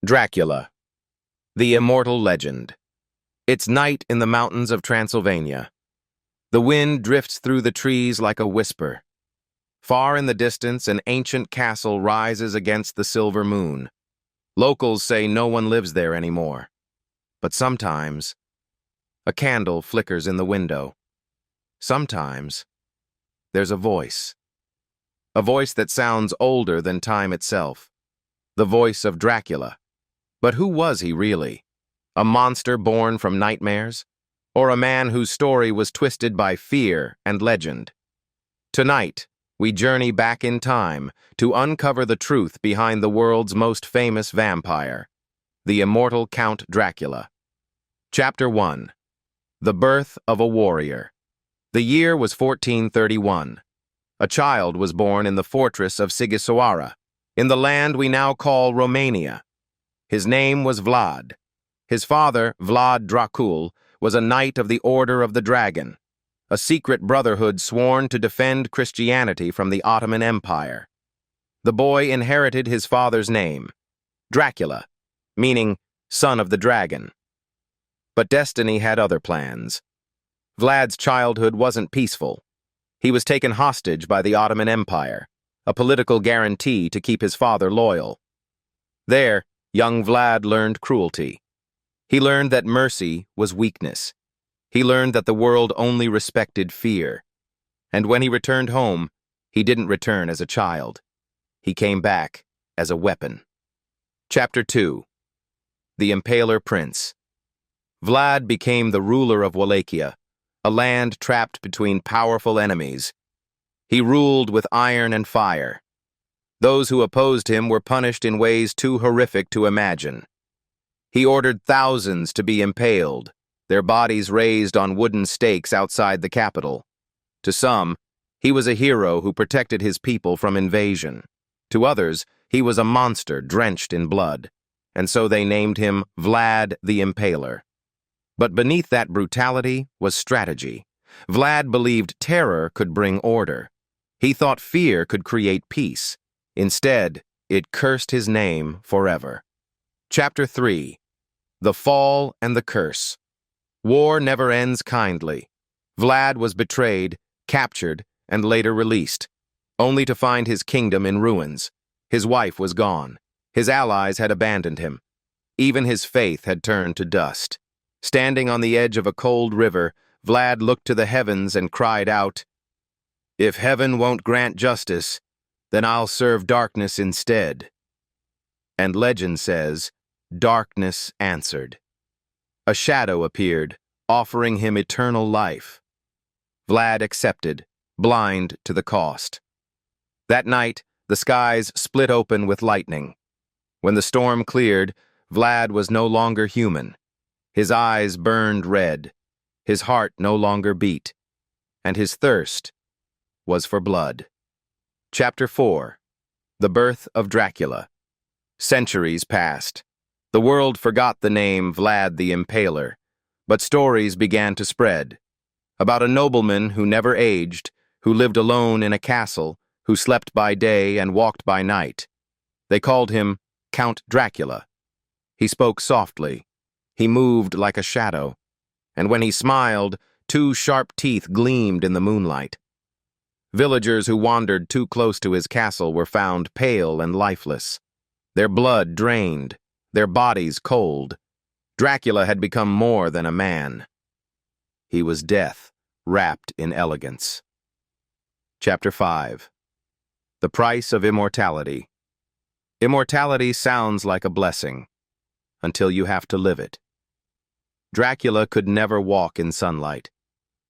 Dracula, the immortal legend. It's night in the mountains of Transylvania. The wind drifts through the trees like a whisper. Far in the distance, an ancient castle rises against the silver moon. Locals say no one lives there anymore. But sometimes, a candle flickers in the window. Sometimes, there's a voice. A voice that sounds older than time itself. The voice of Dracula. But who was he really? A monster born from nightmares? Or a man whose story was twisted by fear and legend? Tonight, we journey back in time to uncover the truth behind the world's most famous vampire, the immortal Count Dracula. Chapter 1. The Birth of a Warrior. The year was 1431. A child was born in the fortress of Sighisoara, in the land we now call Romania. His name was Vlad. His father, Vlad Dracula, was a knight of the Order of the Dragon, a secret brotherhood sworn to defend Christianity from the Ottoman Empire. The boy inherited his father's name, Dracula, meaning son of the dragon. But destiny had other plans. Vlad's childhood wasn't peaceful. He was taken hostage by the Ottoman Empire, a political guarantee to keep his father loyal. There, young Vlad learned cruelty. He learned that mercy was weakness. He learned that the world only respected fear. And when he returned home, he didn't return as a child. He came back as a weapon. Chapter 2. The Impaler Prince. Vlad became the ruler of Wallachia, a land trapped between powerful enemies. He ruled with iron and fire. Those who opposed him were punished in ways too horrific to imagine. He ordered thousands to be impaled, their bodies raised on wooden stakes outside the capital. To some, he was a hero who protected his people from invasion. To others, he was a monster drenched in blood, and so they named him Vlad the Impaler. But beneath that brutality was strategy. Vlad believed terror could bring order. He thought fear could create peace. Instead, it cursed his name forever. Chapter 3. The Fall and the Curse. War never ends kindly. Vlad was betrayed, captured, and later released, only to find his kingdom in ruins. His wife was gone. His allies had abandoned him. Even his faith had turned to dust. Standing on the edge of a cold river, Vlad looked to the heavens and cried out, "If heaven won't grant justice, then I'll serve darkness instead." And legend says, darkness answered. A shadow appeared, offering him eternal life. Vlad accepted, blind to the cost. That night, the skies split open with lightning. When the storm cleared, Vlad was no longer human. His eyes burned red, his heart no longer beat, and his thirst was for blood. Chapter 4. The Birth of Dracula. Centuries passed. The world forgot the name Vlad the Impaler, but stories began to spread. About a nobleman who never aged, who lived alone in a castle, who slept by day and walked by night. They called him Count Dracula. He spoke softly. He moved like a shadow. And when he smiled, two sharp teeth gleamed in the moonlight. Villagers who wandered too close to his castle were found pale and lifeless, their blood drained, their bodies cold. Dracula had become more than a man. He was death, wrapped in elegance. Chapter 5. The Price of Immortality. Immortality sounds like a blessing, until you have to live it. Dracula could never walk in sunlight.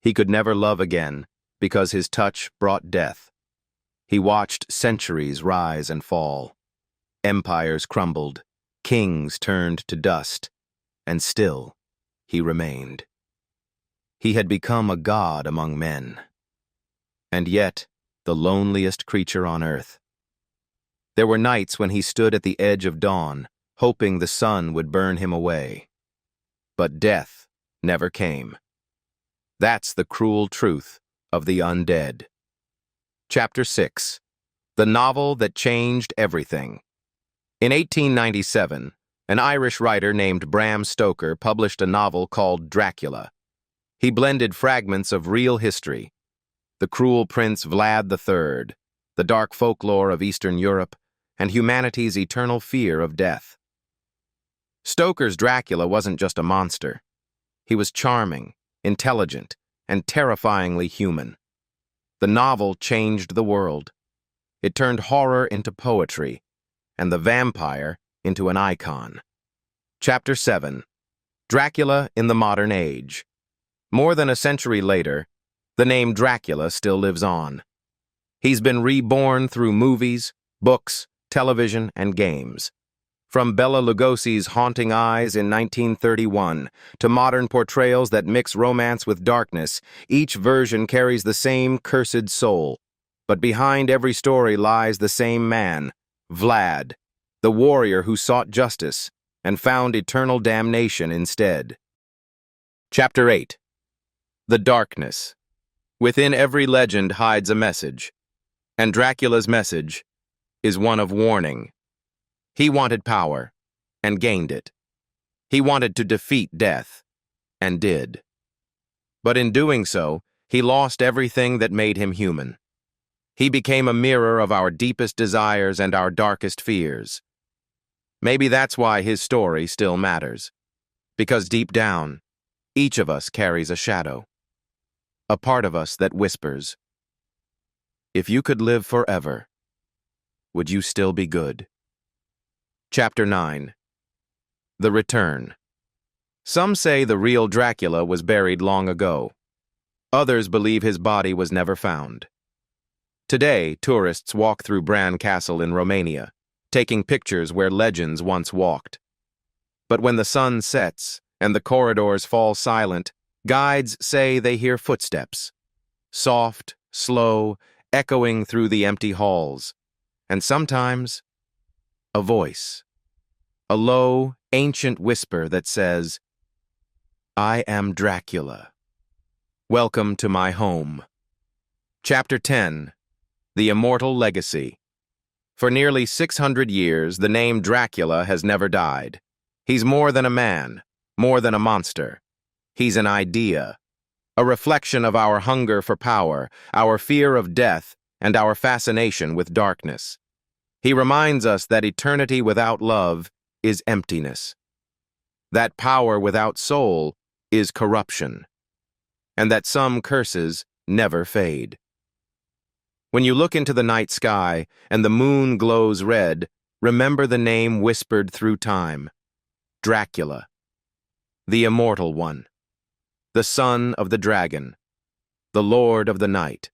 He could never love again, because his touch brought death. He watched centuries rise and fall. Empires crumbled, kings turned to dust, and still he remained. He had become a god among men, and yet the loneliest creature on earth. There were nights when he stood at the edge of dawn, hoping the sun would burn him away. But death never came. That's the cruel truth of the undead. Chapter 6. The Novel That Changed Everything. In 1897, An Irish writer named Bram Stoker published a novel called Dracula. He blended fragments of real history, the cruel prince Vlad III, the dark folklore of Eastern Europe, and humanity's eternal fear of death. Stoker's Dracula wasn't just a monster. He was charming, intelligent, and terrifyingly human. The novel changed the world. It turned horror into poetry, and the vampire into an icon. Chapter 7. Dracula in the Modern Age. More than a century later, the name Dracula still lives on. He's been reborn through movies, books, television, and games. From Bela Lugosi's Haunting Eyes in 1931 to modern portrayals that mix romance with darkness, each version carries the same cursed soul. But behind every story lies the same man, Vlad, the warrior who sought justice and found eternal damnation instead. Chapter 8. The Darkness. Within every legend hides a message, and Dracula's message is one of warning. He wanted power, and gained it. He wanted to defeat death, and did. But in doing so, he lost everything that made him human. He became a mirror of our deepest desires and our darkest fears. Maybe that's why his story still matters. Because deep down, each of us carries a shadow. A part of us that whispers, "If you could live forever, would you still be good?" Chapter 9. The Return. Some say the real Dracula was buried long ago. Others believe his body was never found. Today, tourists walk through Bran Castle in Romania, taking pictures where legends once walked. But when the sun sets and the corridors fall silent, guides say they hear footsteps, soft, slow, echoing through the empty halls, and sometimes a voice, a low, ancient whisper that says, "I am Dracula. Welcome to my home." Chapter 10. The Immortal Legacy. For nearly 600 years, the name Dracula has never died. He's more than a man, more than a monster. He's an idea, a reflection of our hunger for power, our fear of death, and our fascination with darkness. He reminds us that eternity without love is emptiness, that power without soul is corruption, and that some curses never fade. When you look into the night sky and the moon glows red, remember the name whispered through time: Dracula, the immortal one, the son of the dragon, the lord of the night.